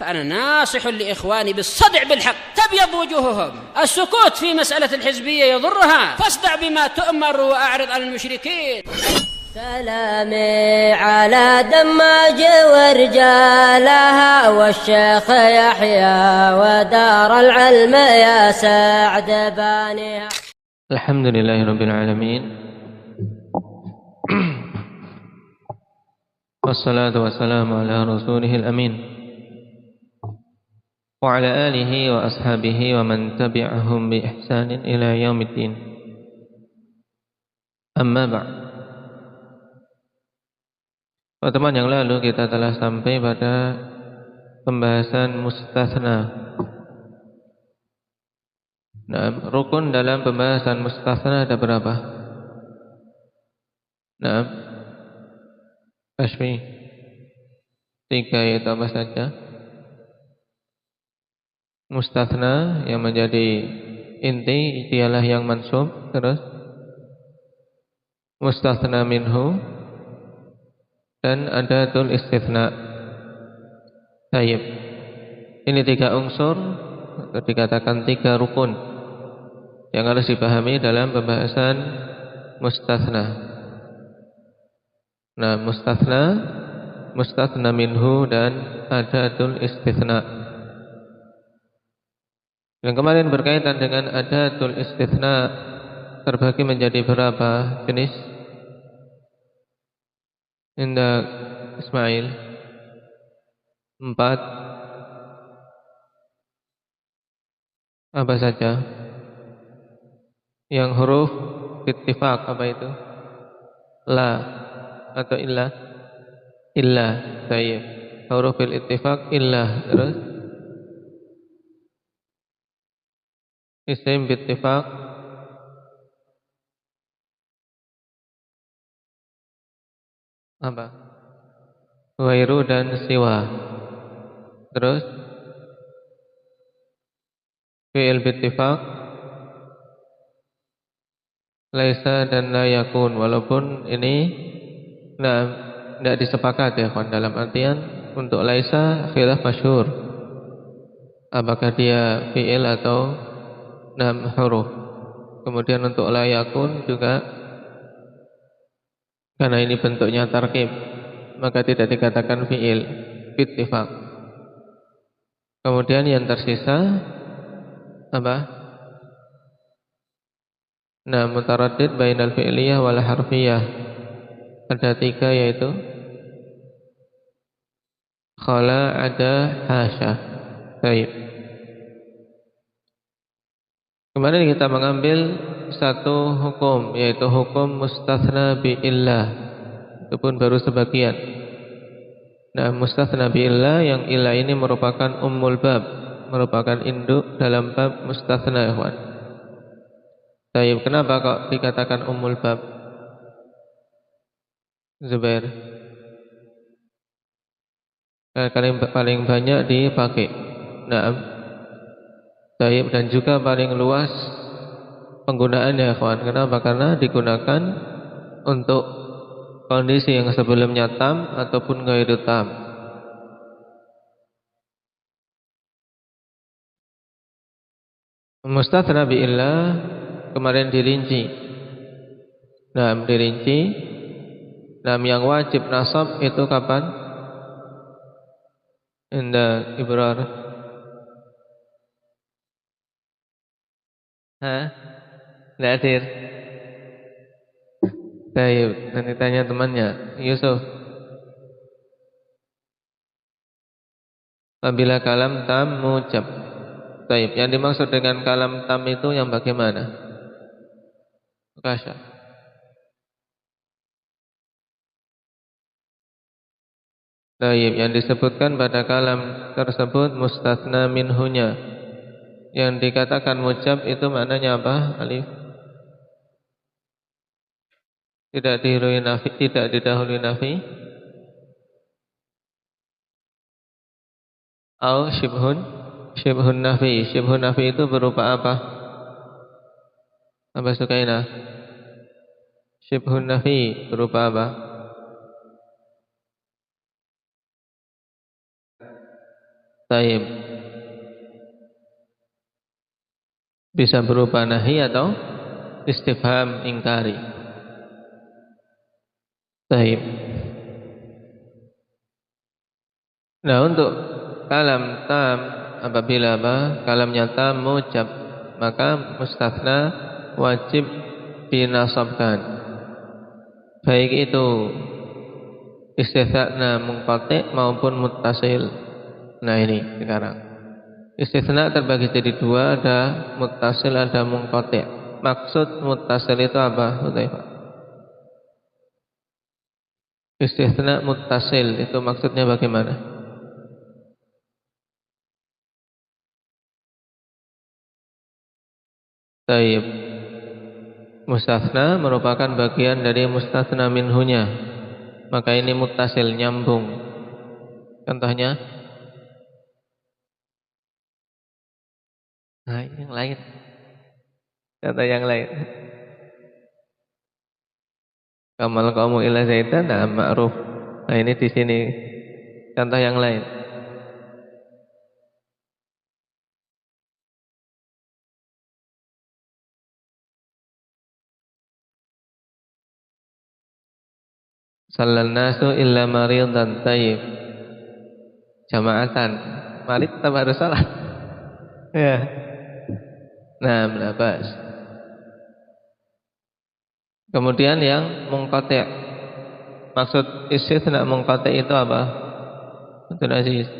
فأنا ناصح لإخواني بالصدع بالحق تبيض وجوههم. السكوت في مسألة الحزبية يضرها، فاصدع بما تؤمر وأعرض عن المشركين. سلامي على دماج ورجالها والشيخ يحيى ودار العلم يا سعد بانيها. الحمد لله رب العالمين والصلاة والسلام على رسوله الأمين وعلى آله وأصحابه ومن تبعهم بإحسان إلى يوم الدين. Amma ba'd. Pertemuan yang lalu kita telah sampai pada pembahasan mustatsna. Nah, rukun dalam pembahasan mustatsna ada berapa? Nah, Ashmi 3, yaitu apa saja? Mustatsna yang menjadi inti ialah yang mansub, terus mustatsna minhu dan adatul istitsna. Tayyib. Ini 3 unsur atau dikatakan 3 rukun yang harus dipahami dalam pembahasan mustatsna. Nah, mustatsna minhu dan adatul istitsna. Yang kemarin berkaitan dengan adatul istitsna terbagi menjadi berapa jenis? Indah Ismail 4. Apa saja? Yang huruf ittifaq apa itu? La atau illa? Illa. Baik. Huruf ittifaq illa. Terus isim bittifaq apa? Wairu dan siwa. Terus fi'il bittifaq laisa dan la yakun, walaupun ini tidak disepakat ya kawan, dalam artian untuk laisa khilaf masyhur apakah dia fi'il atau huruf. Kemudian untuk la yakun juga karena ini bentuknya tarkib maka tidak dikatakan fi'il bittifaq. Kemudian yang tersisa apa? Nah, mutaraddid bainal fi'liyah wal harfiyah. Ada 3 yaitu khala, ada, hasya. Baik. Kemarin kita mengambil satu hukum, yaitu hukum mustatsna bi illah. Itu pun baru sebagian. Nah, mustatsna bi illah yang illah ini merupakan ummul bab, merupakan induk dalam bab mustatsna, ikhwan. Baik, kenapa kok dikatakan ummul bab? Zubair. Paling banyak dipakai. Naam. Baik, dan juga paling luas penggunaannya, ikhwan. Kenapa? Karena digunakan untuk kondisi yang sebelumnya tam ataupun ghairu tam. Mustatsna bi illah kemarin dirinci. Nah, dirinci. Nah, yang wajib nasab itu kapan? Indah Ibrar. Tidak hadir. Baik, nanti tanya temannya. Yusuf. Apabila kalam tam mujab. Baik, yang dimaksud dengan kalam tam itu yang bagaimana? Kasya. Baik, yang disebutkan pada kalam tersebut mustatsna minhunya. Yang dikatakan mujab itu maknanya apa? Alif. Tidak didahului nafi. Au syibhun nafi. Syibhun nafi itu berupa apa? Apa Sukaina? Syibhun nafi berupa apa? Taib. Bisa berupa nahi atau istifham ingkari. Taib. Nah, untuk kalam tam apabila kalamnya tam mujab, maka mustatsna wajib dinasabkan. Baik itu istitsna munqati maupun muttasil. Nah, ini sekarang. Istitsna terbagi jadi dua, ada muttasil, ada munqati. Maksud muttasil itu apa, Hudzaifah? Istitsna muttasil itu maksudnya bagaimana? Taib. Mustatsna merupakan bagian dari mustatsna minhunya. Maka ini muttasil, nyambung. Contohnya? Nah, yang lain. Contoh yang lain. Kamal qaumu illa zaitan, nah, ma'ruf. Nah, ini di sini. Contoh yang lain. Sallan nasu illa maridan. Taib. Jamaatan. Marid atau harus salat? Ya. Nah, menabas. Kemudian yang munqati'. Maksud istitsna munqati' itu apa? Abdul Aziz.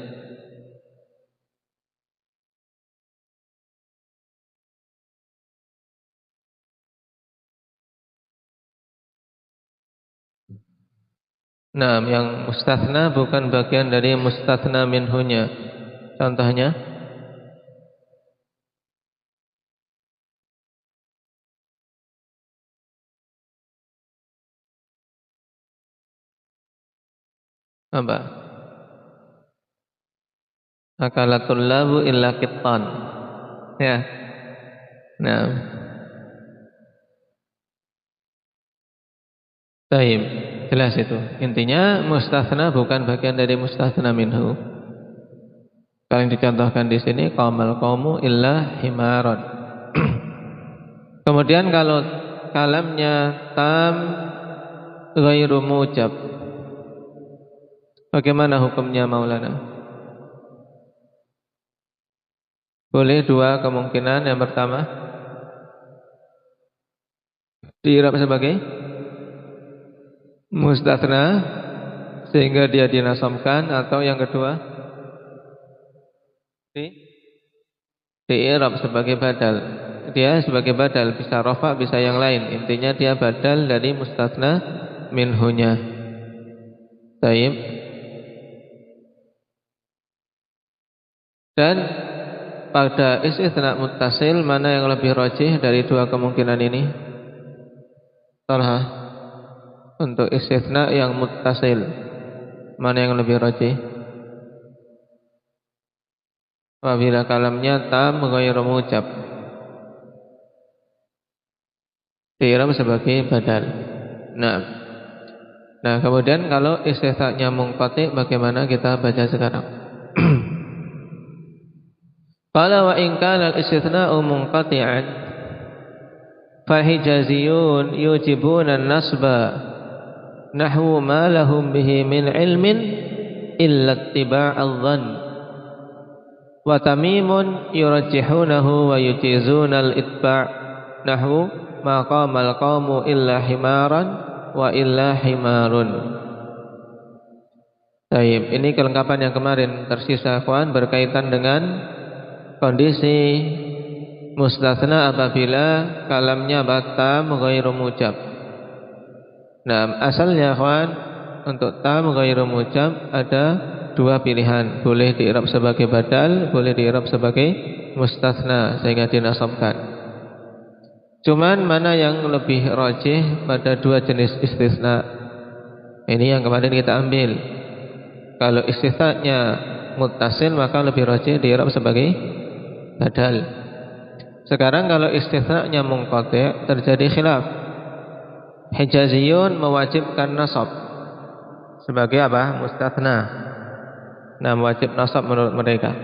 Nah, yang mustatsna bukan bagian dari mustatsna minhunya. Contohnya? Apa? Akalatul labu illa qittan. Ya. Nah. Taib. Jelas itu. Intinya mustatsna bukan bagian dari mustatsna minhu. Kalau yang dicontohkan di sini qamal qaumu illa himaron. Kemudian kalau kalamnya tam ghairu mujab, bagaimana hukumnya Maulana? Boleh dua kemungkinan. Yang pertama, diirab sebagai mustatsna sehingga dia dinasabkan, atau yang kedua diirab sebagai badal. Dia sebagai badal, bisa rafa, bisa yang lain. Intinya dia badal dari mustatsna minhunya. Taib. Dan pada istitsna muttasil, mana yang lebih rajih dari dua kemungkinan ini? Talha. Untuk istitsna yang muttasil, mana yang lebih rajih? Apabila kalamnya tam ghairu mujab, diirab sebagai badal. Nah, kemudian kalau istitsna munqati, bagaimana kita baca sekarang? Qala wa in kana al-istithna'u munqati'an fa hijaziyun yujibuna an-nasba nahwu ma lahum bihi min ilmin illa ittiba' adh-dhann wa tamimun yurajjihunahu wa yujizuna al-itba' nahwu ma qama al-qawmu illa himaran wa illa himarun. Baik, ini kelengkapan yang kemarin tersisa, kawan, berkaitan dengan kondisi mustatsna apabila kalamnya tam ghairu mujab. Nah, asalnya kawan, untuk tam ghairu mujab ada dua pilihan. Boleh diirab sebagai badal, boleh diirab sebagai mustatsna sehingga dinasabkan. Cuman mana yang lebih rajih pada dua jenis istitsna? Ini yang kemarin kita ambil. Kalau istitsnanya muttasil, maka lebih rajih diirab sebagai badal. Sekarang kalau istitsnanya munqati', terjadi khilaf. Hijaziyun mewajibkan nasab sebagai apa? Mustatsna. wajib nasab menurut mereka.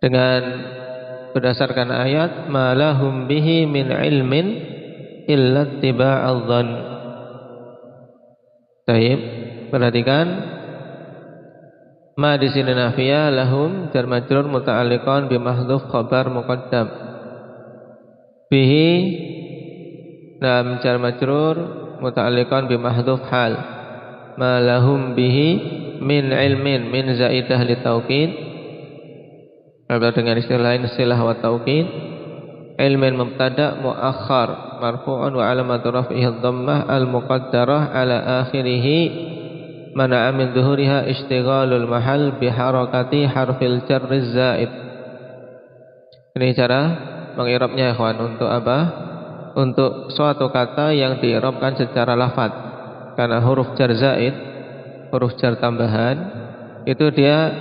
Dengan berdasarkan ayat ma lahum bihi min ilmin illa ittiba'adh dhann. Baik, perhatikan ma di sini nafiyah, lahum jar majrur muta'alliqan bi mahdhuf khabar muqaddam. Bihi jar majrur muta'alliqan bi mahdhuf hal. Ma lahum bihi min ilmin, min zaidah li taukid. Kalau dengan istilah lain istilah wa taukid. Ilmin mubtada muakhar marfu'un wa alamatu raf'ihi dhammah al muqaddarah ala akhirih mana'a min dhuhuriha ishtighalul mahal bi harakati harfil jarri zaid. Ini cara mengirabnya ikhwan. Untuk apa? Untuk suatu kata yang diirabkan secara lafaz. Karena huruf jar zaid, huruf jar tambahan, itu dia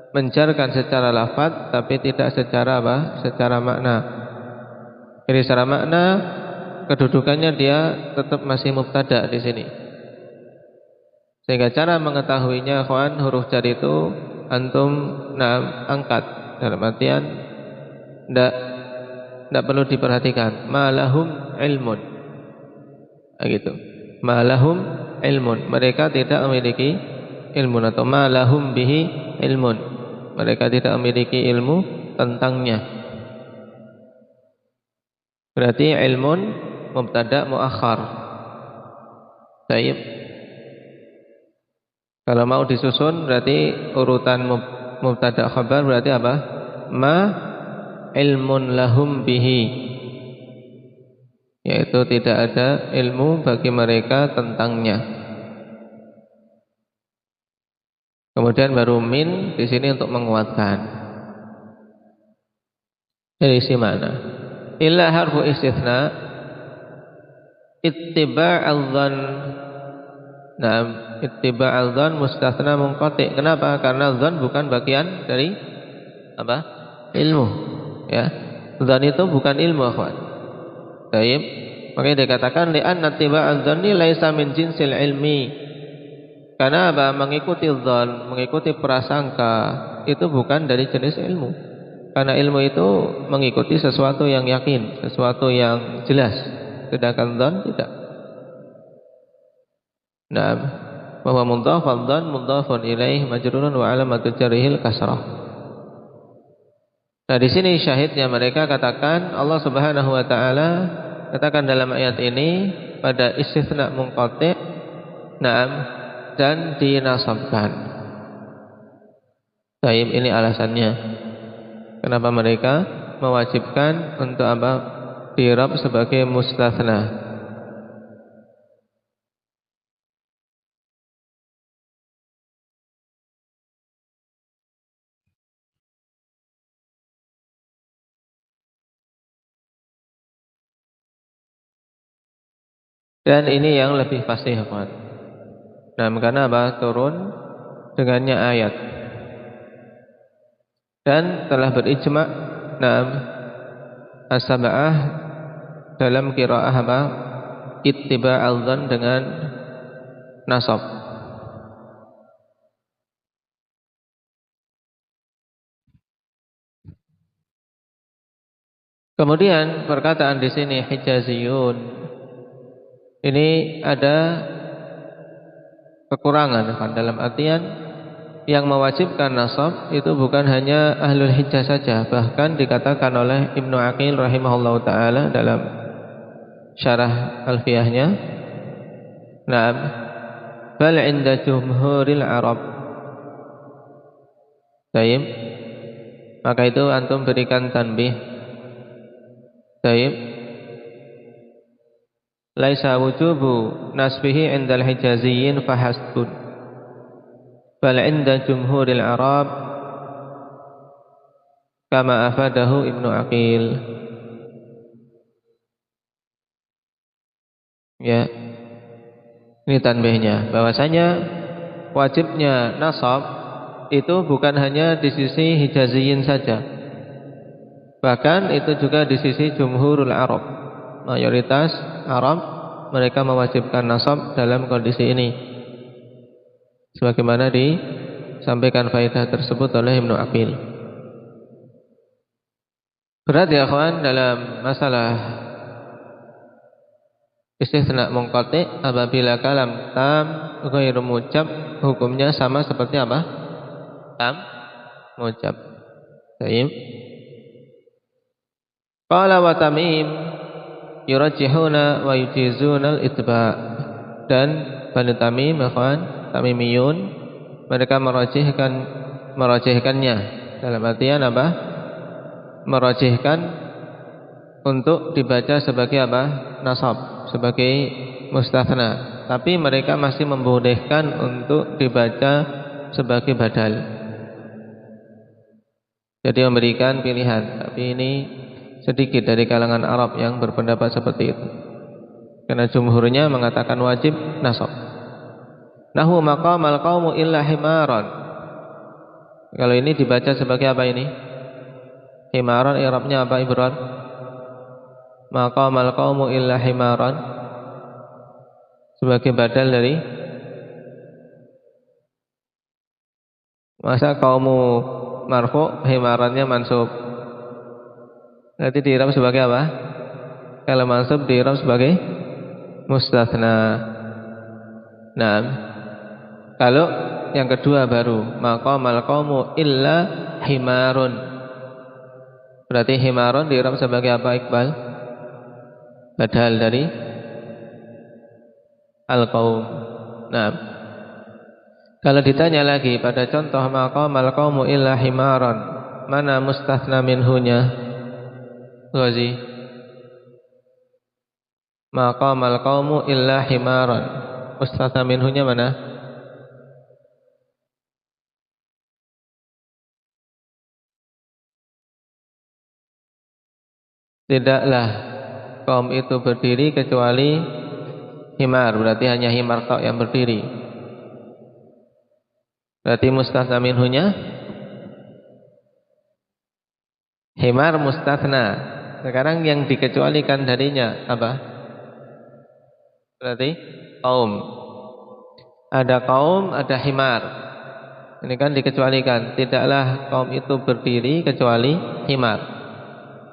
menjarkan secara lafaz tapi tidak secara apa? Secara makna. Jadi secara makna kedudukannya dia tetap masih mubtada di sini. Sehingga cara mengetahuinya ikhwan, huruf jar itu antum angkat dalam artian tidak perlu diperhatikan. Ma lahum ilmun. Gitu. Ma lahum ilmun. Mereka tidak memiliki ilmu, atau ma lahum bihi ilmun. Mereka tidak memiliki ilmu tentangnya. Berarti ilmun mubtada muakhar. Baik. Kalau mau disusun berarti urutan mubtada khabar berarti apa? Ma ilmun lahum bihi. Yaitu tidak ada ilmu bagi mereka tentangnya. Kemudian baru min di sini untuk menguatkan. Dari isi mana? Illa harfu istitsna ittiba'adh dhann. Nah, ittiba'adh dhann mustatsna munqati'. Kenapa? Karena dhann bukan bagian dari apa? Ilmu. Ya. Dhann itu bukan ilmu, akhwan. Baik. Makanya dikatakan li'anna ittiba'adh dhanni laisa min jinsil ilmi. Karena apa? Mengikuti dhann, mengikuti prasangka itu bukan dari jenis ilmu. Karena ilmu itu mengikuti sesuatu yang yakin, sesuatu yang jelas. Sedangkan dhann tidak. Nah, bahwa mudhafun dhann mudhafun ilaih majrurun wa alamatu jarrihil kasrah. Nah, di sini syahidnya mereka katakan Allah Subhanahu wa taala katakan dalam ayat ini pada istitsna munqati', na'am, dan dinasabkan. Baik, ini alasannya. Kenapa mereka mewajibkan untuk apa? Dirab sebagai mustatsna. Dan ini yang lebih pasti, ikhwan. Nah, karena apa? Turun dengannya ayat. Dan telah berijma' as-sab'ah dalam qiraa'ah apa? Ittiba'adh dhann dengan nasab. Kemudian perkataan di sini Hijaziyun. Ini ada kekurangan kan, dalam artian yang mewajibkan nasab itu bukan hanya ahlul Hijaz saja, bahkan dikatakan oleh Ibnu Aqil rahimahullahu taala dalam syarah alfiyahnya, na'am, bal 'inda jumhuril Arab. Baik. Maka itu antum berikan tanbih. Baik. Laisa wujubu nasbihi 'indal hijaziyyin fahasbun bal 'inda jumhuril Arab kama afadahu Ibnu Aqil. Ya. Ini tanbihnya, bahwasanya wajibnya nasab itu bukan hanya di sisi hijaziyyin saja. Bahkan itu juga di sisi jumhurul Arab. Mayoritas Arab mereka mewajibkan nasab dalam kondisi ini. sebagaimana disampaikan faedah tersebut oleh Ibnu Aqil. Berat ya kawan dalam masalah istitsna munqati apabila kalam tam ghairu mucap hukumnya sama seperti apa? Tam mucap. Baik. Qala wa tamim yurajjihuna wa yujizuna al-itba'. Dan Bani Tamim, ikhwan, Tamimiyun, mereka merajihkannya. Dalam artian apa? Merajihkan untuk dibaca sebagai apa? Nasab, sebagai mustathna. Tapi mereka masih membolehkan untuk dibaca sebagai badal. Jadi memberikan pilihan. Tapi ini sedikit dari kalangan Arab yang berpendapat seperti itu. Karena jumhurnya mengatakan wajib nasab. Nahu maqamal qaumu illa himaran. Kalau ini dibaca sebagai apa ini? Himaran, i'rabnya apa Ibran? Maqamal qaumu illa himaran. Sebagai badal dari masa qaumu marfu, himarannya mansub. Nanti di'rab sebagai apa? Kalau mansub di'rab sebagai mustatsna. Nah, kalau yang kedua baru maqamal qaumu illa himarun. Berarti himarun di'rab sebagai apa Iqbal? Badal dari al-qaum. Nah, kalau ditanya lagi pada contoh maqamal qaumu illa himaran, mana mustatsna minhunya? Ghazi. Maqamal qaumu illa himaran. Mustatsna minhunya mana? Tidaklah kaum itu berdiri kecuali himar. Berarti hanya himar tok yang berdiri. Berarti mustatsna minhunya himar mustatsna. Sekarang yang dikecualikan darinya apa? Berarti kaum. Ada kaum, ada himar. Ini kan dikecualikan. Tidaklah kaum itu berdiri kecuali himar.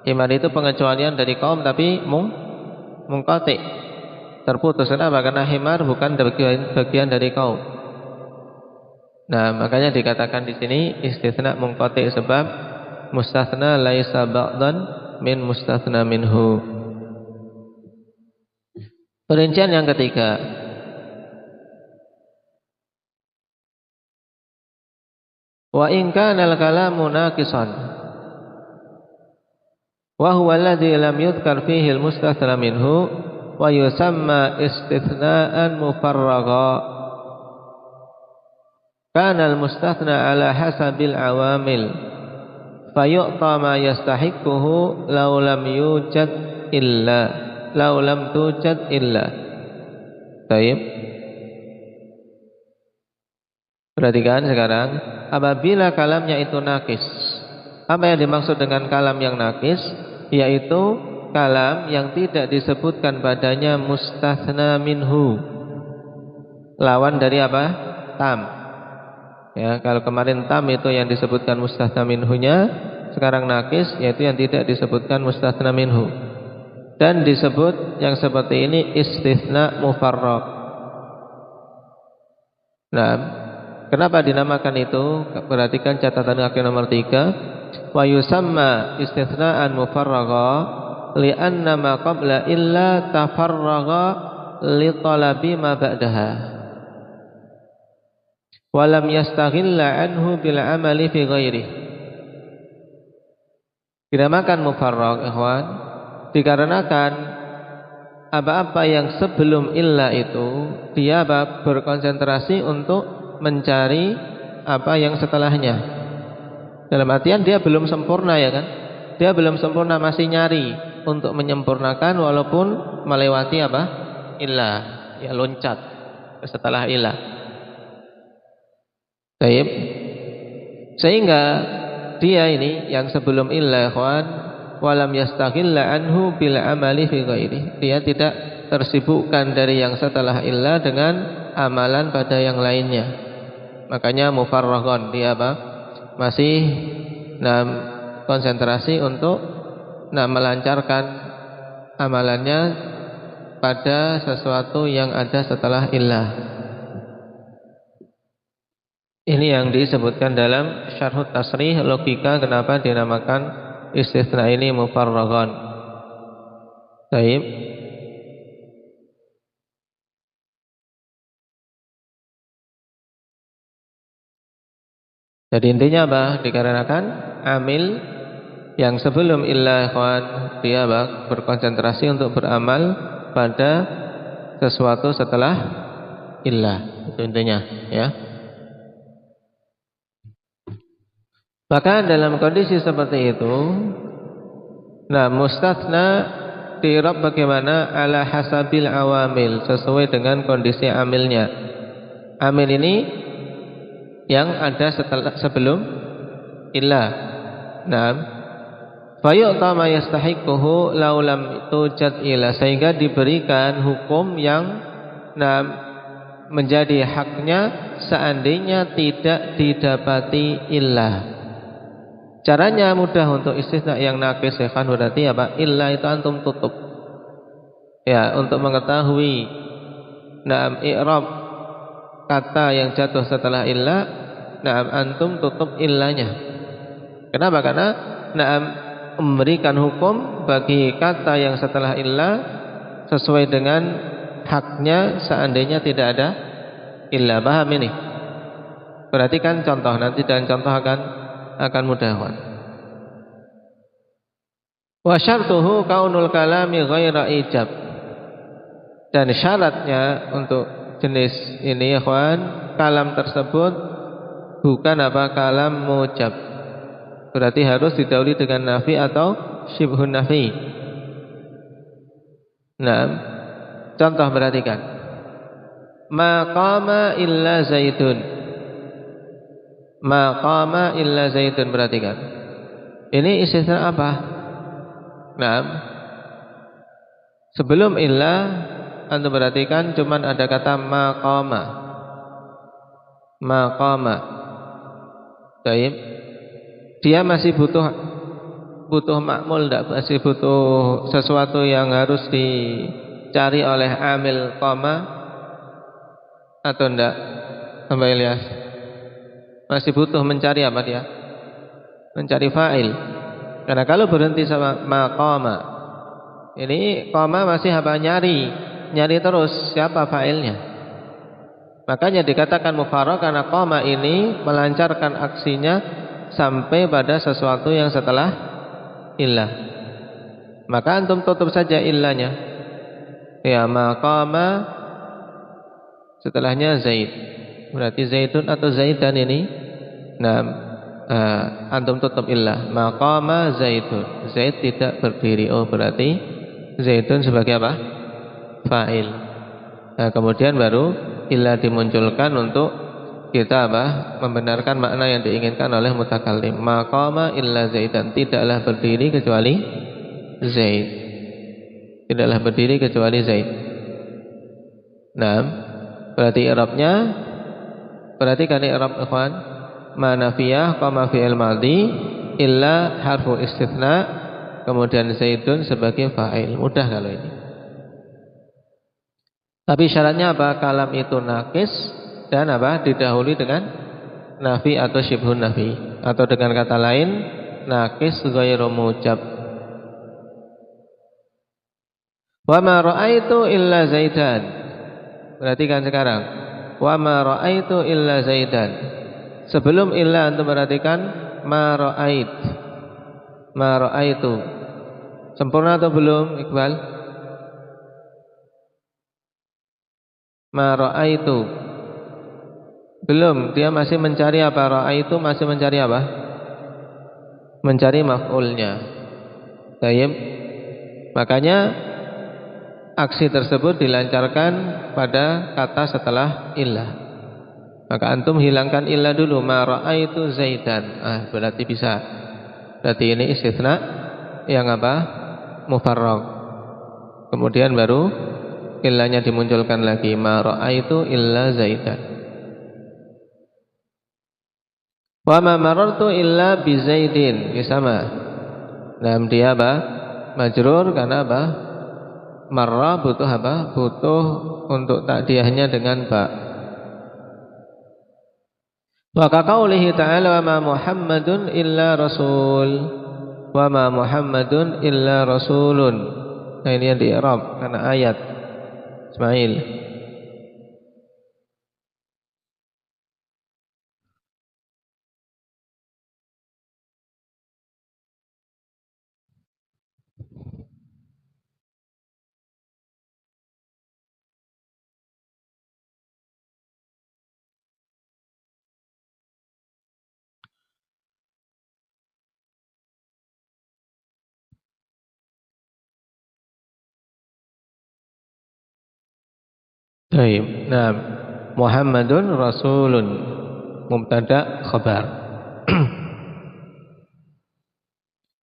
Himar itu pengecualian dari kaum tapi munqati. Terputus. Kenapa? Karena himar bukan bagian dari kaum. Nah, makanya dikatakan di sini istitsna munqati sebab mustatsna laisa ba'dan min mustatsna minhu. Perincian yang ketiga, wa in kana al-kalamu naqisan wa huwa alladhi lam yudhkar fihi al-mustathna minhu wa yusamma istithna'an mufarragha kana al-mustathna ala hasabil awamil fayu'ta ma yastahiquhu law lam yujad illa law lam tujad illa. Baik. Perhatikan sekarang, apabila kalamnya itu nakis. Apa yang dimaksud dengan kalam yang nakis? Yaitu kalam yang tidak disebutkan padanya mustatsna minhu. Lawan dari apa? Tam. Ya, kalau kemarin tam itu yang disebutkan mustatsna minhunya, sekarang nakis yaitu yang tidak disebutkan mustatsna minhu. Dan disebut yang seperti ini istitsna mufarrag. Nah, kenapa dinamakan itu? Perhatikan catatan kaki nomor 3. Wa yusamma istithna'an mufarragha li'anna ma qabla illa tafarragha li talabi ma ba'daha. Wa lam yastaghilla anhu bil amali fi ghairihi. Dinamakan mufarrag, ikhwan, dikarenakan apa-apa yang sebelum illa itu dia berkonsentrasi untuk mencari apa yang setelahnya. Dalam artian dia belum sempurna, ya kan? Dia belum sempurna, masih nyari untuk menyempurnakan walaupun melewati apa? Illa, ya loncat setelah illa. Baik. Sehingga dia ini yang sebelum illa, ikhwan, walam yastaghilla anhu bil amali fi ghairi. Dia tidak tersibukkan dari yang setelah illa dengan amalan pada yang lainnya. Makanya mufarraghon, dia apa? Masih konsentrasi untuk melancarkan amalannya pada sesuatu yang ada setelah illah. Ini yang disebutkan dalam Syarhut Tasrih, logika kenapa dinamakan istitsna ini mufarraghon. Baik. Jadi intinya apa? Dikarenakan amil yang sebelum illah, ikhwan, dia apa? Berkonsentrasi untuk beramal pada sesuatu setelah illah. Itu intinya, ya. Maka dalam kondisi seperti itu, mustatsna dirab bagaimana? Ala hasabil awamil, sesuai dengan kondisi amilnya. Amil ini yang ada sebelum illah. Fayu'ta ma yastahiquhu law lam tujad illah, sehingga diberikan hukum yang menjadi haknya seandainya tidak didapati illah. Caranya mudah untuk istisna yang naqis, ya kan, berarti apa? Illah itu antum tutup. Ya, untuk mengetahui i'rab kata yang jatuh setelah illah, antum tutup illahnya. Kenapa? Karena memberikan hukum bagi kata yang setelah illah sesuai dengan haknya seandainya tidak ada illah. Paham ini? Perhatikan contoh nanti, dan contoh akan mudah. Wa syartuhu kaunul kalami ghaira ijab, dan syaratnya untuk jenis ini, ikhwan, kalam tersebut bukan apa? Kalam mujab. Berarti harus didahului dengan nafi atau syibhun nafi. Contoh, perhatikan. Ma qama illa zaidun. Ma qama illa zaidun, perhatikan. Ini istisna apa? Sebelum illah antum perhatikan cuman ada kata ma qama. Ma qama. Baik. Dia masih butuh makmul, enggak? Masih butuh sesuatu yang harus dicari oleh amil qama atau enggak? Mbak Ilyas, masih butuh mencari apa dia? Mencari fa'il. Karena kalau berhenti sama maqama, ini qama masih apa? Nyari terus siapa fa'ilnya. Makanya dikatakan mufarragh karena qama ini melancarkan aksinya sampai pada sesuatu yang setelah illah. Maka antum tutup saja illahnya. Ya, maqama setelahnya zaid. Berarti zaidun atau zaidan ini antum tutup illah. Maqama zaidun, zaid tidak berdiri. Oh, berarti zaidun sebagai apa? Fa'il. Kemudian baru illah dimunculkan untuk kita apa? Membenarkan makna yang diinginkan oleh mutakallim. Maqama illa zaidan, tidaklah berdiri kecuali zaid. Tidaklah berdiri kecuali zaid. Berarti i'rabnya, perhatikan i'rab, ikhwan. Ma nafiyah qama fi'il madhi illa harfu istitsna, kemudian zaidun sebagai fa'il. Mudah kalau ini. Tapi syaratnya apa? Kalam itu naqis dan apa? Didahului dengan nafi atau syibhun nafi, atau dengan kata lain naqis ghairu mujab. Wa ma ra'aitu illa zaidan. Perhatikan sekarang. Wa ma ra'aitu illa zaidan. Sebelum illa antum perhatikan ma ra'ait. Ma ra'aitu. Sempurna atau belum, Iqbal? Ma ra'aitu. Belum, dia masih mencari apa? Ra'aitu masih mencari apa? Mencari maf'ulnya. Baik. Makanya aksi tersebut dilancarkan pada kata setelah illah. Maka antum hilangkan illah dulu. Ma ra'aitu zaidan. Berarti bisa. Berarti ini istitsna yang apa? Mufarragh. Kemudian baru illahnya dimunculkan lagi. Ma ra'aitu illa zaidan. Wa ma marartu illa bi Zaidin, sama. Nah, dia apa? Majrur karena apa? Marra butuh apa? Butuh untuk takdiahnya dengan ba. Wa ka qaulihi ta'ala wa ma Muhammadun illa rasul. Wa ma Muhammadun illa rasulun. Nah, ini yang di i'rab karena ayat Ismail. Baik. Nah, Muhammadun rasulun mubtada khabar.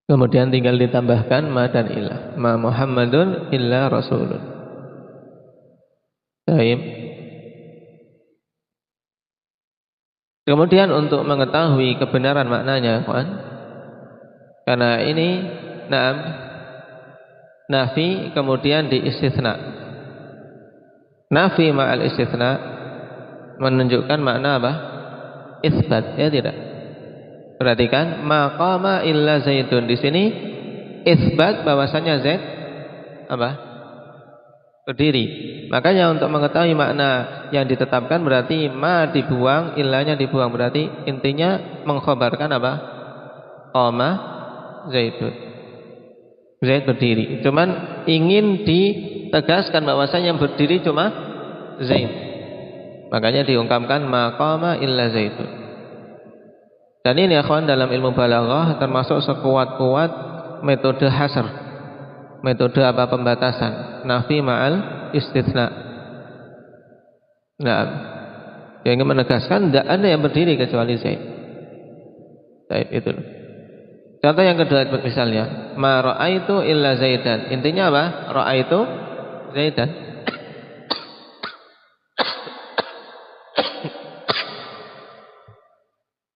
Kemudian tinggal ditambahkan ma dan ilah. Ma Muhammadun illa rasulun. Baik. Kemudian untuk mengetahui kebenaran maknanya, kawan, karena ini na'am nafi kemudian diistitsna. Nafi ma'al istitsna menunjukkan makna apa? Isbat, ya tidak? Perhatikan, maqama illa Zaidun, di sini isbat bahwasanya Zaid apa? Berdiri. Makanya untuk mengetahui makna yang ditetapkan berarti ma dibuang, illanya dibuang, berarti intinya mengkhabarkan apa? Qama Zaidun. Zaid berdiri. Cuman ingin ditegaskan bahwasanya yang berdiri cuma Zaid. Makanya diungkapkan maqama illa Zaidun. Dan ini akhwan dalam ilmu balaghah termasuk sekuat-kuat metode hasr. Metode apa? Pembatasan. Nafi ma'al istitsna. Nah, yang ingin menegaskan tidak ada yang berdiri kecuali Zaid. Zaid itu. Contoh yang kedua misalnya, ma ra'aitu illa Zaidan. Intinya apa? Ra'aitu Zaidan.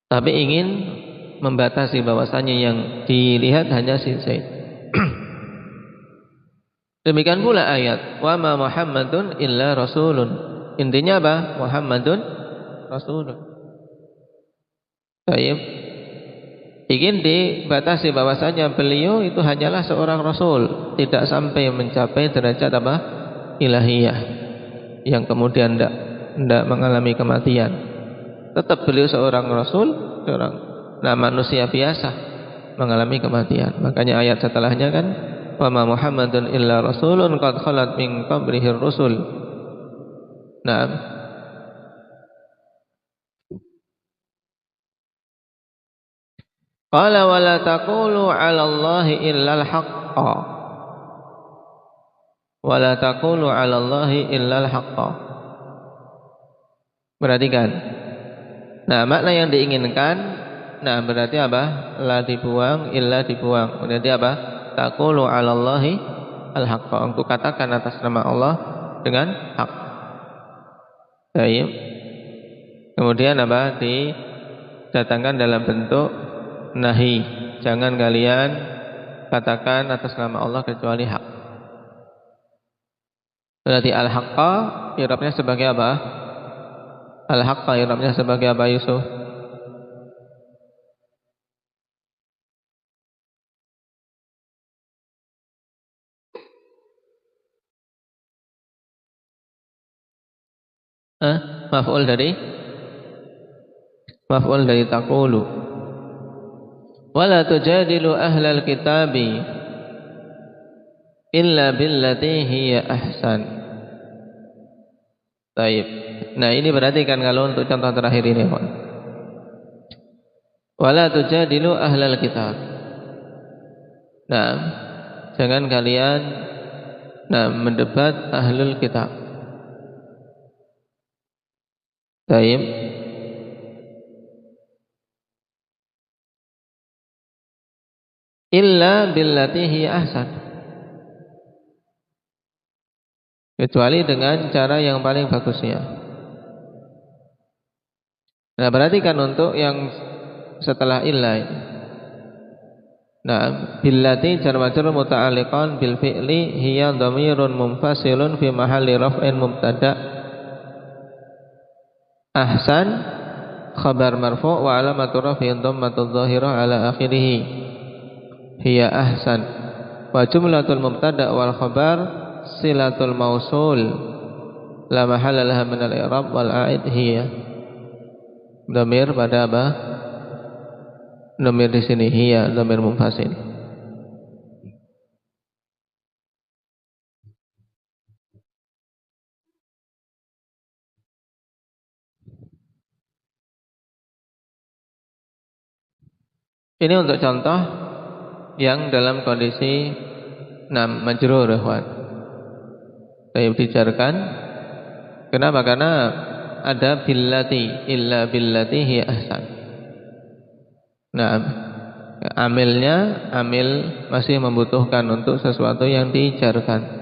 Tapi ingin membatasi bahwasanya yang dilihat hanya si Zaid. Demikian pula ayat wa ma Muhammadun illa rasulun. Intinya apa? Muhammadun rasulun. Baik. Ingin dibatasi bahwasanya beliau itu hanyalah seorang rasul, tidak sampai mencapai derajat apa? Ilahiyah, yang kemudian tidak mengalami kematian. Tetap beliau seorang rasul, seorang manusia biasa mengalami kematian. Makanya ayat setelahnya kan wa ma Muhammadun illa rasulun qad khalat min qablihi rusul. Naam. Qala wa la taqulu 'ala Allahi illa al-haqqa. Wa la taqulu 'ala Allahi illa al-haqqa. Perhatikan. Nah, makna yang diinginkan, nah berarti apa? La dibuang, illa dibuang. Berarti apa? Taqulu 'ala Allahi al-haqqa. Engkau katakan atas nama Allah dengan hak. Baik. Kemudian apa? Didatangkan dalam bentuk nahi. Jangan kalian katakan atas nama Allah kecuali hak. Berarti al-haqqa i'rabnya sebagai apa? Al-haqqa i'rabnya sebagai apa, Yusuf? Maf'ul dari taqulu. Wala tujadilu ahlal kitabi illa billati hiya ahsan. Baik. Nah, ini berarti kan kalau untuk contoh terakhir ini, Pak. Wala tujadilu ahlal kitab. Nah, jangan kalian mendebat ahlul kitab. Baik. Illa billati hiya ahsan. Kecuali dengan cara yang paling bagusnya. Nah, perhatikan untuk yang setelah illa ini. Nah, billati jar majrur muta'alliqan bil fi'li hiya dhamirun munfasilun fi mahalli raf'in mubtada ahsan khabar marfu' wa alamatu raf'in dhammatud dhahirah ala akhirih hiya ahsan wa jumlatul mubtada wal khabar silatul mausul la mahalla laha min al-i'rab wal a'id hiya. Dhamir pada apa? Dhamir di sini hiya dhamir munfasil. Ini untuk contoh yang dalam kondisi majrur, ikhwan. Saya dijarkan. Kenapa? Karena ada billati, illa billati hiya ahsan. Nah, amil masih membutuhkan untuk sesuatu yang dijarkan.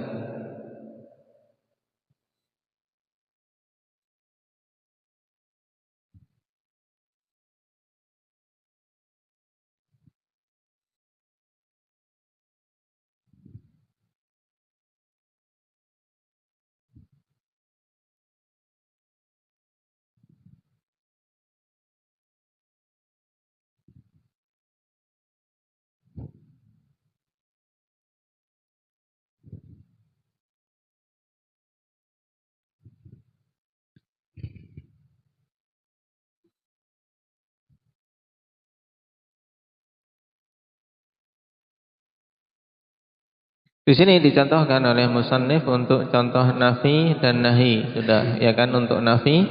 Di sini dicontohkan oleh musannif untuk contoh nafi dan nahi, sudah ya kan, untuk nafi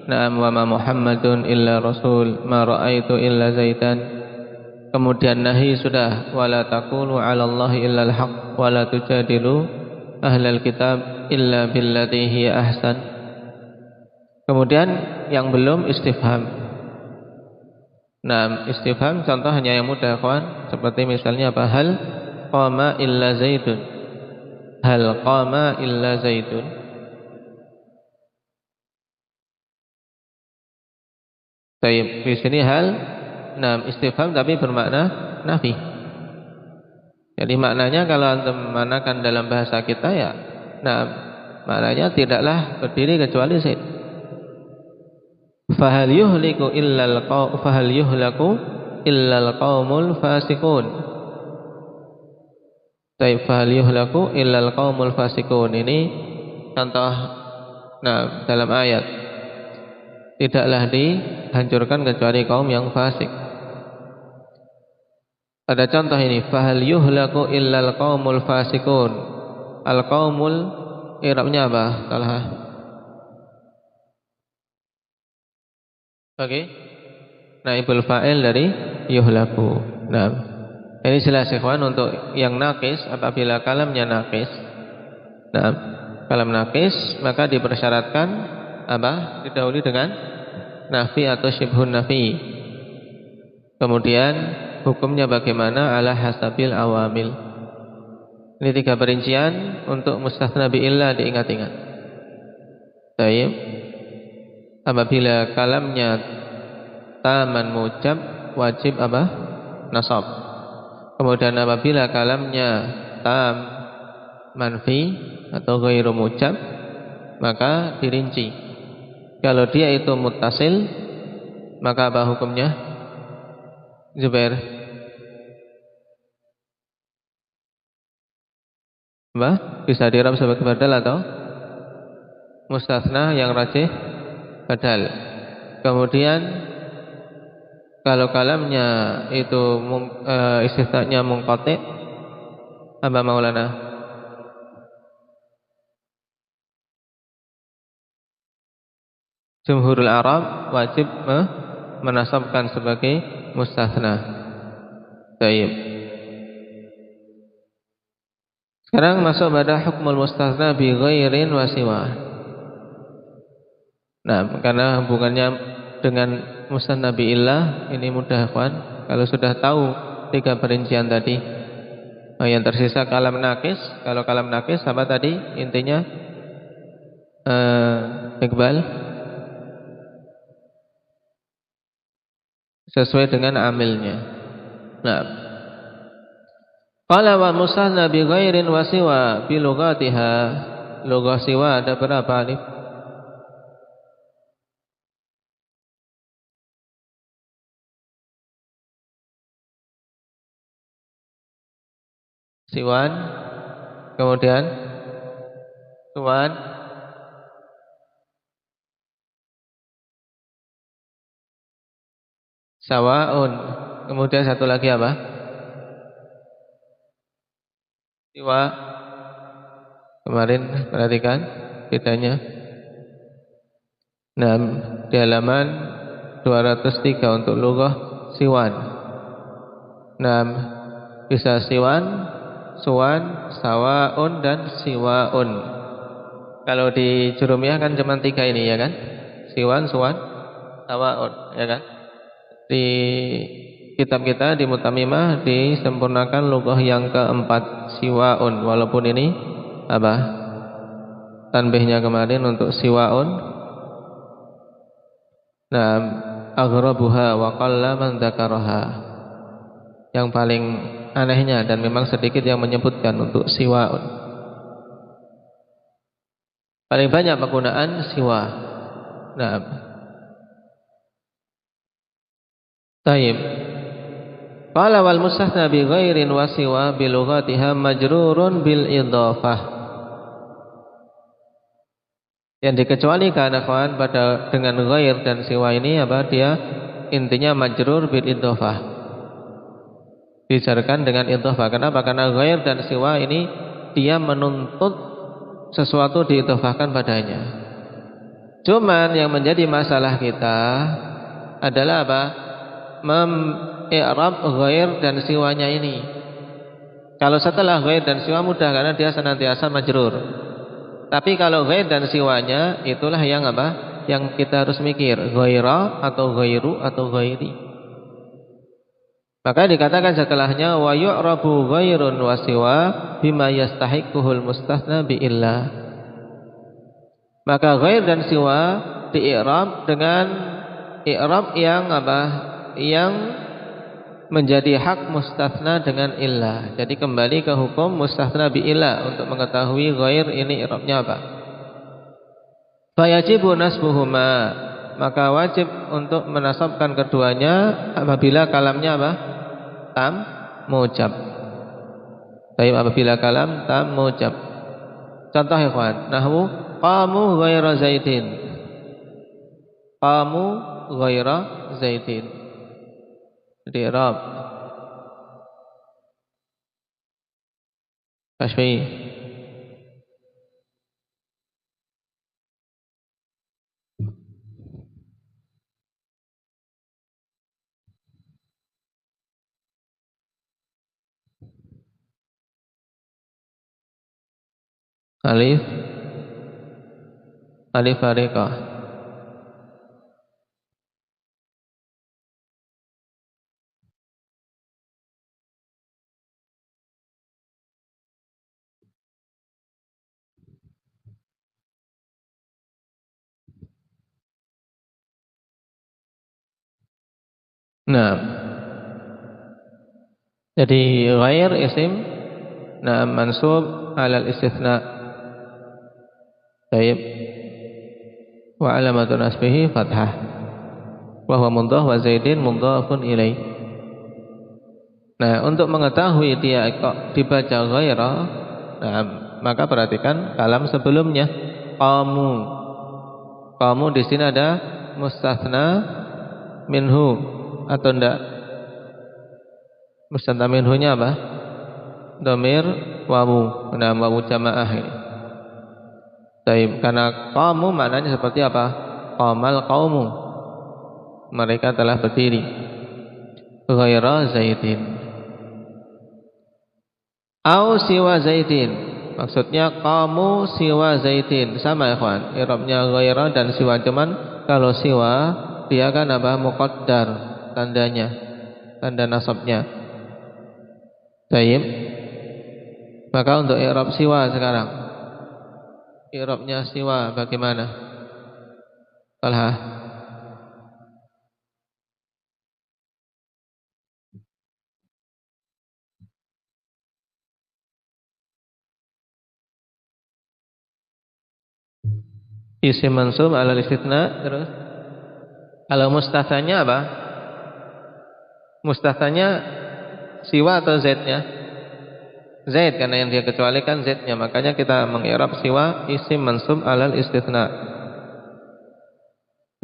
na'am wa ma Muhammadun illa rasul ma ra'aitu illa zaitan. Kemudian nahi sudah wala taqulu 'ala Allahi illa al-haq wala tujadilu ahlal kitab illa billati hiya ahsan. Kemudian yang belum istifham. Nah, istifham contohnya yang mudah, kawan, seperti misalnya apa? Hal qama illa zaidun. Hal qama illa zaidun. Baik, di sini hal istifham tapi bermakna nafi. Jadi maknanya kalau antum manakan dalam bahasa kita ya, maknanya tidaklah berdiri kecuali zaid. Fahal yuhlaku illal qaumul fasiqun. Taib fahal yuhlaku illal qaumul fasiqun. Ini contoh dalam ayat. Tidaklah dihancurkan kecuali kaum yang fasik. Ada contoh ini, fahal yuhlaku illal qaumul fasiqun. Al qaumul i'rabnya apa? Talha. Oke. Naibul fa'il dari yuhlaku. Nah, ini jelas ikhwan untuk yang nakis, apabila kalamnya nakis. Nah, kalam nakis maka dipersyaratkan apa? Didahului dengan nafi atau syibhun nafi. Kemudian hukumnya bagaimana? Ala hasabil awamil. Ini 3 perincian untuk mustatsna bi illa, diingat-ingat. Baik. Apabila kalamnya taman mujab, wajib apa? Nasab. Kemudian apabila kalamnya tam manfi atau ghairu mujab, maka dirinci. Kalau dia itu muttasil, maka apa hukumnya? Zubair. Apa? Bisa dirab sebagai badal atau mustatsna yang rajih badal. Kemudian kalau kalamnya itu istisnanya munqati, apa Maulana? Jumhurul Arab wajib menasabkan sebagai mustatsna. Baik. Sekarang masuk pada hukmul mustatsna bi ghairin wa siwa. Nah, karena hubungannya dengan mustatsna bi illah ini mudah, kawan. Kalau sudah tahu 3 perincian tadi, yang tersisa kalam nakis. Kalau kalam nakis apa tadi intinya? Iqbal. sesuai dengan amilnya. Nah, qala wa musanna bi ghairin wa siwa bi lughatiha. Lughah siwa ada berapa alif? Siwan, kemudian suwan, sawaun, kemudian satu lagi apa? Siwa. Kemarin perhatikan bedanya. Nah, di halaman 203 untuk lughah siwan. Nah, bisa siwan, suwan, sawaun dan siwaun. Kalau di Jurumiyah kan cuma 3 ini ya kan? Siwan, suwan, sawaun ya kan? Di kitab kita di Mutamimah disempurnakan lughah yang keempat, siwaun, walaupun ini apa? Tanbihnya kemarin untuk siwaun. Nah, aghrabuha wa qalla man dzakaraha. Yang paling anehnya dan memang sedikit yang menyebutkan untuk siwaun. Paling banyak penggunaan siwa. Nah, taib. Qala wal mustathna bi ghairin wa siwa bi lughatiha majrurun bil idhafah. Yang dikecualikan akhwan pada dengan ghair dan siwa ini apa? Dia intinya majrur bil idhafah. Dijarkan dengan idhafah. Kenapa? Karena ghair dan siwa ini dia menuntut sesuatu diidhafahkan padanya. Cuman yang menjadi masalah kita adalah apa? I'rab ghair dan siwanya ini. Kalau setelah ghair dan siwa mudah karena dia senantiasa majrur. Tapi kalau ghair dan siwanya itulah yang apa? Yang kita harus mikir, ghaira atau ghairu atau ghairi. Maka dikatakan setelahnya wa yu'rabu ghairun wa siwa bima yastahiquhul mustathna bi illa. Maka ghair dan siwa di-i'rab dengan i'rab yang apa? Yang menjadi hak mustathna dengan illah. Jadi kembali ke hukum mustathna bi illah untuk mengetahui ghair ini i'rabnya apa. Fayajibu nasbuhuma, maka wajib untuk menasabkan keduanya apabila kalamnya apa? Tam mujab. Tapi apabila kalam tam mujab. Contoh ya kawan, nahwu qamu ghaira zaidin. Qamu ghaira zaidin. Di Arab Kashfi. Alif Alif Ariqah. Nah, jadi ghair isim mansub alal istithna. Baik. Wa alamatun nasbihi fathah. Wa huwa mudhaf wa zaidin mudhafun ilaih. Nah, untuk mengetahui dia kok dibaca ghaira, maka perhatikan kalam sebelumnya. Qamu. Qamu di sini ada mustathna minhu atau enggak? Mustathna minhunya apa? Dhamir wawu. Nah, wawu jamaah ini. Baik, karena qamu maknanya seperti apa? Qamal qaumu. Mereka telah berdiri. Ghaira zaidin. Au siwa zaidin. Maksudnya qamu siwa zaidin. Sama ya kawan. I'rabnya ghaira dan siwa, cuman kalau siwa dia kan apa? Muqaddar tandanya. Tanda nasabnya. Baik. Maka untuk i'rab siwa sekarang. I'rabnya siwa bagaimana? Talha. Isim mansub alal istitsna. Terus kalau mustatsnanya apa? Mustatsnanya siwa atau zaidnya? Zaid, karena yang dia kecualikan zaidnya, makanya kita mengi'rab siwa isim mansub alal istitsna.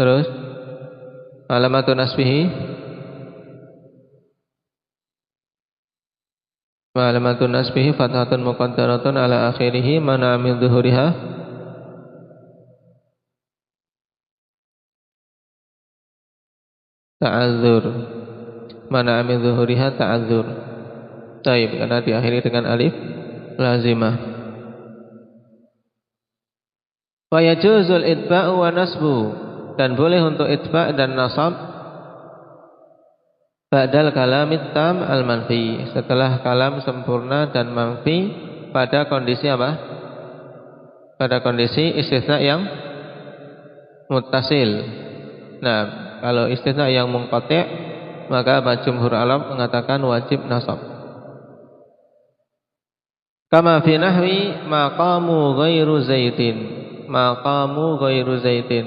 Terus alamatun nasbihi, wa alamatun nasbihi fathatun muqaddaratun ala akhirih mana min dhuhuriha. Ta'adzur, mana min dhuhuriha ta'adzur. Taib, karena diakhiri dengan alif lazimah. Wa yajuzul itba'u wa nasbu, dan boleh untuk itba' dan nasab ba'dal kalamit tam al manfi, setelah kalam sempurna dan manfi pada kondisi apa? Pada kondisi istitsna yang muttasil. Nah, kalau istitsna yang munqati' maka jumhur alam mengatakan wajib nasab. Kama fi nahwi maqamu ghairu zaidin, maqamu ghairu zaidin.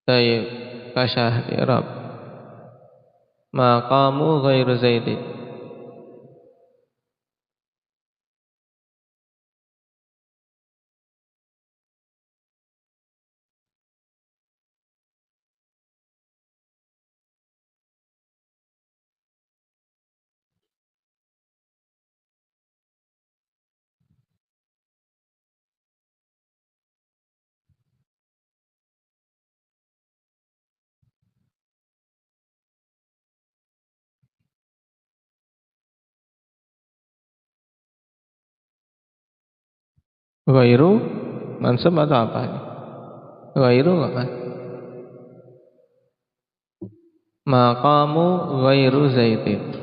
Baik, kasyah i'rab maqamu ghairu zaidin. Ghairu mansub atau apa ini? Ghairu apa? Maqamu ghairu zaidin.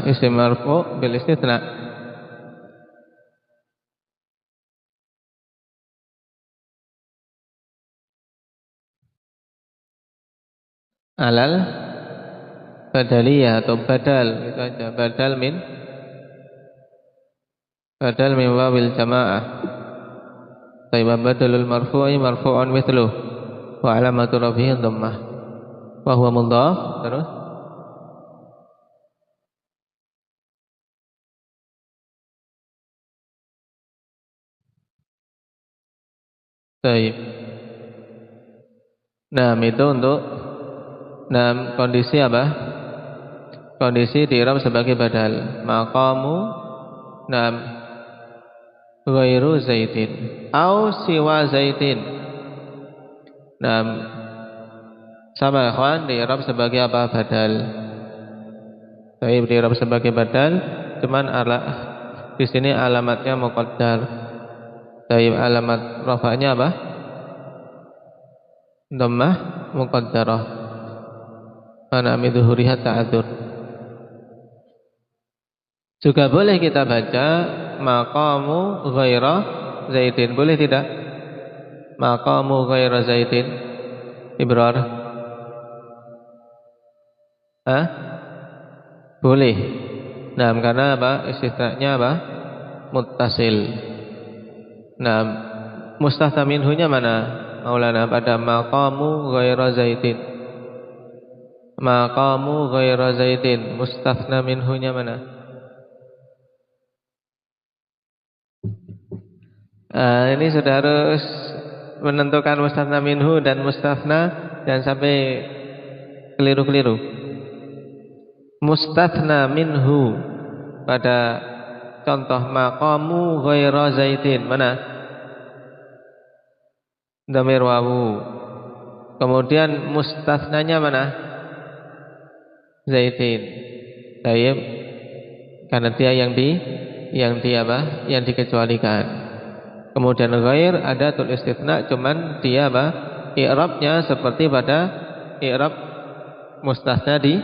Isim marfu bil istitsna. Alal badaliyah atau badal, itu aja, badal min wawil jamaah. Taibah badalul marfu'i marfu'un mithluh wa alamatu rafihi dhammah wa huwa mudhaf. Terus taib. Nah, itu untuk kondisi apa? Kondisi di'rab sebagai badal. Maqamu ghairu zaidin au siwa zaidin. Sama ikhwan, di'rab sebagai apa? Badal. Taib, di'rab sebagai badal, cuman di sini alamatnya muqaddar. Taib, alamat rafa'nya apa? Dhammah muqaddarah. Mana min dhuhuriha ta'adzur. Juga boleh kita baca maqamu ghaira zaidin, boleh tidak? Maqamu ghaira zaidin ibrar. Boleh. Karena apa? Istitsnanya apa? Muttasil. Mustathna minhunya mana? Maulana, pada maqamu ghaira zaidin. Maqamu ghaira zaidin, mustathna minhunya mana? Ini sudah harus menentukan mustathna minhu dan mustathna, jangan sampai keliru-keliru. Mustathna minhu pada contoh maqamu ghaira zaidin mana? Dhamir wawu. Kemudian mustathnanya mana? Zaidin. Taib, karena dia yang apa? Yang dikecualikan. Kemudian ghair ada tul istitsna, cuman dia apa? I'rabnya seperti pada i'rab mustathna di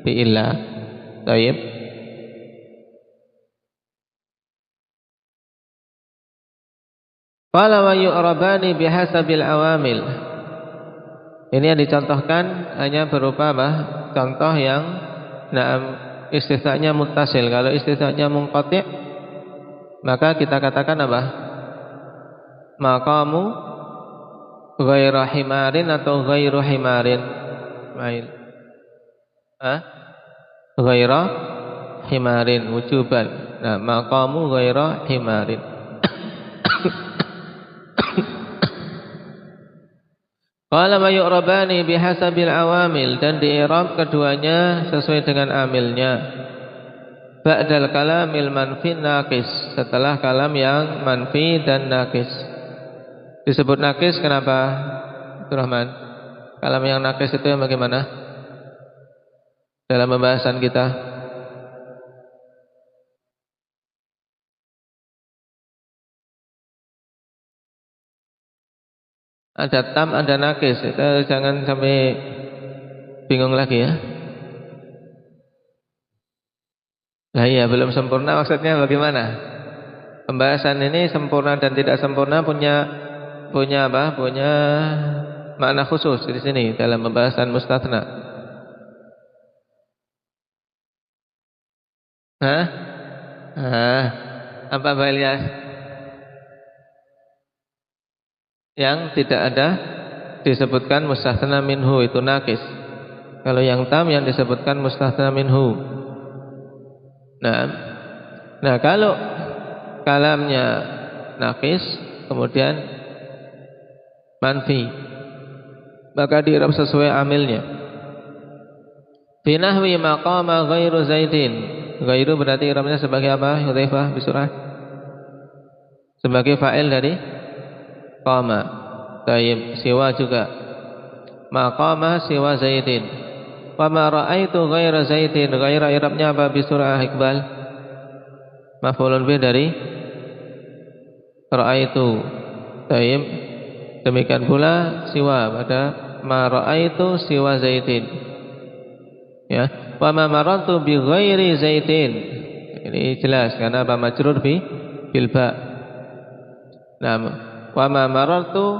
illah. Taib. Qala wa yu'rabani bihasabil awamil. Ini yang dicontohkan hanya berupa apa? Contoh yang istisnanya muttasil. Kalau istisnanya munqati', maka kita katakan apa? Maqamu ghaira himarin atau ghairu himarin. Mail. Ghaira himarin wujuban. Nah, maqamu ghaira himarin. Qala ma yu'rabani bihasabil awamil, dan di i'rab keduanya sesuai dengan amilnya. Ba'dal kalamil manfi naqis, setelah kalam yang manfi dan naqis. Disebut naqis kenapa? Abdurrahman. Kalam yang naqis itu yang bagaimana? Dalam pembahasan kita. Ada tam, ada nakis. Kita jangan sampai bingung lagi ya. Nah iya, belum sempurna maksudnya bagaimana? Pembahasan ini sempurna dan tidak sempurna punya apa? Punya makna khusus di sini dalam pembahasan mustatsna. Apa Pak Ilyas? Yang tidak ada disebutkan mustatsna minhu itu nakis. Kalau yang tam yang disebutkan mustatsna minhu. Nah kalau kalamnya nakis kemudian manfi, maka di'rab sesuai amilnya. Fi nahwi maqama ghairu zaidin. Ghairu berarti i'rabnya sebagai apa? Hudzaifah bisurah. Sebagai fa'il dari qama. Tayyib, siwa juga. Maqama siwa zaidin. Wa ma ra'aitu ghaira zaidin. Ghaira i'rabnya apa bisurah Iqbal? Maf'ulun bih dari ra'aitu. Tayyib. Demikian pula siwa pada ma ra'aitu siwa zaidin. Ya, wa ma marartu bi ghairi zaidin. Ini jelas karena apa? Majrur bil ba. Nah, wa ma marartu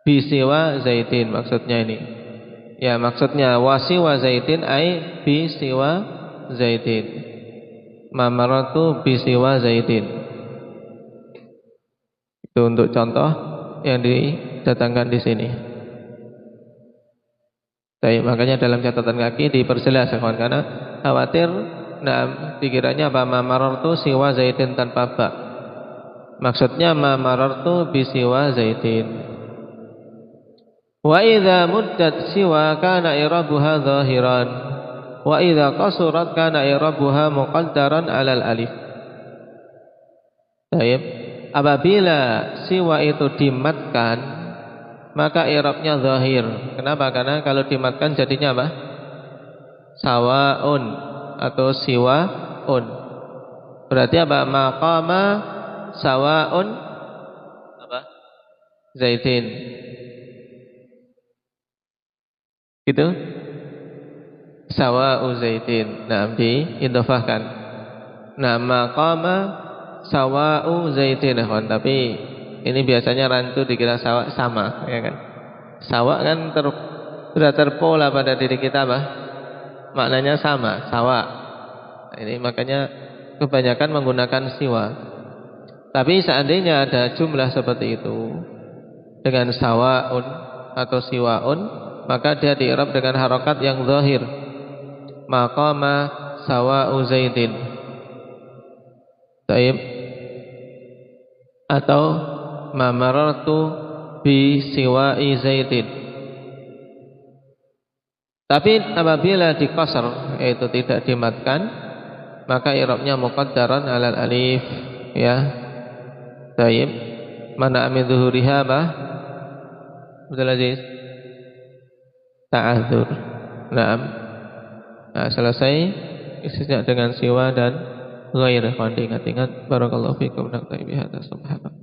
bi siwa zaidin maksudnya ini. Ya, maksudnya wa siwa zaidin ai bi siwa zaidin. Ma marartu bi siwa zaidin. Itu untuk contoh yang didatangkan di sini. Baik, makanya dalam catatan kaki diperjelas kawan, karena khawatir dikiranya apa ma marartu siwa zaidin tanpa ba. Maksudnya ma marartu bi siwa zaidin. Wa idza muddat siwa kana i'rabuha zahiran. Wa idza qasurat kana i'rabuha muqaddaran 'alal alif. Baik, apabila siwa itu dimatkan maka i'rabnya zahir. Kenapa? Karena kalau dimatkan jadinya apa? Sawaun atau siwaun. Berarti apa? Maqama sawaun apa? Zaidin. Gitu? Sawa'u zaidin. Nah, diidhofahkan. Nah, maqama sawa'u zaidin. Tapi ini biasanya rancu dikira sawa sama, ya kan? Sawa kan sudah terpola pada diri kita apa? Maknanya sama, sawa. Ini makanya kebanyakan menggunakan siwa. Tapi seandainya ada jumlah seperti itu dengan sawaun atau siwaun, maka dia di'rab dengan harokat yang zahir. Maqama sawa'u zaidin. Taib. Atau ma marartu bi siwa'i zaidin. Tapi apabila diqasar, yaitu tidak dimatkan, maka i'rabnya muqaddaran 'alal alif, ya. Baik. Mana min zuhuriha apa? Abdul Aziz. Ta'adzur. Naam. Nah, selesai istisna dengan siwa dan ghair. Ingat-ingat. Barakallahu fikum. Nakta'i bihadza subhanallah.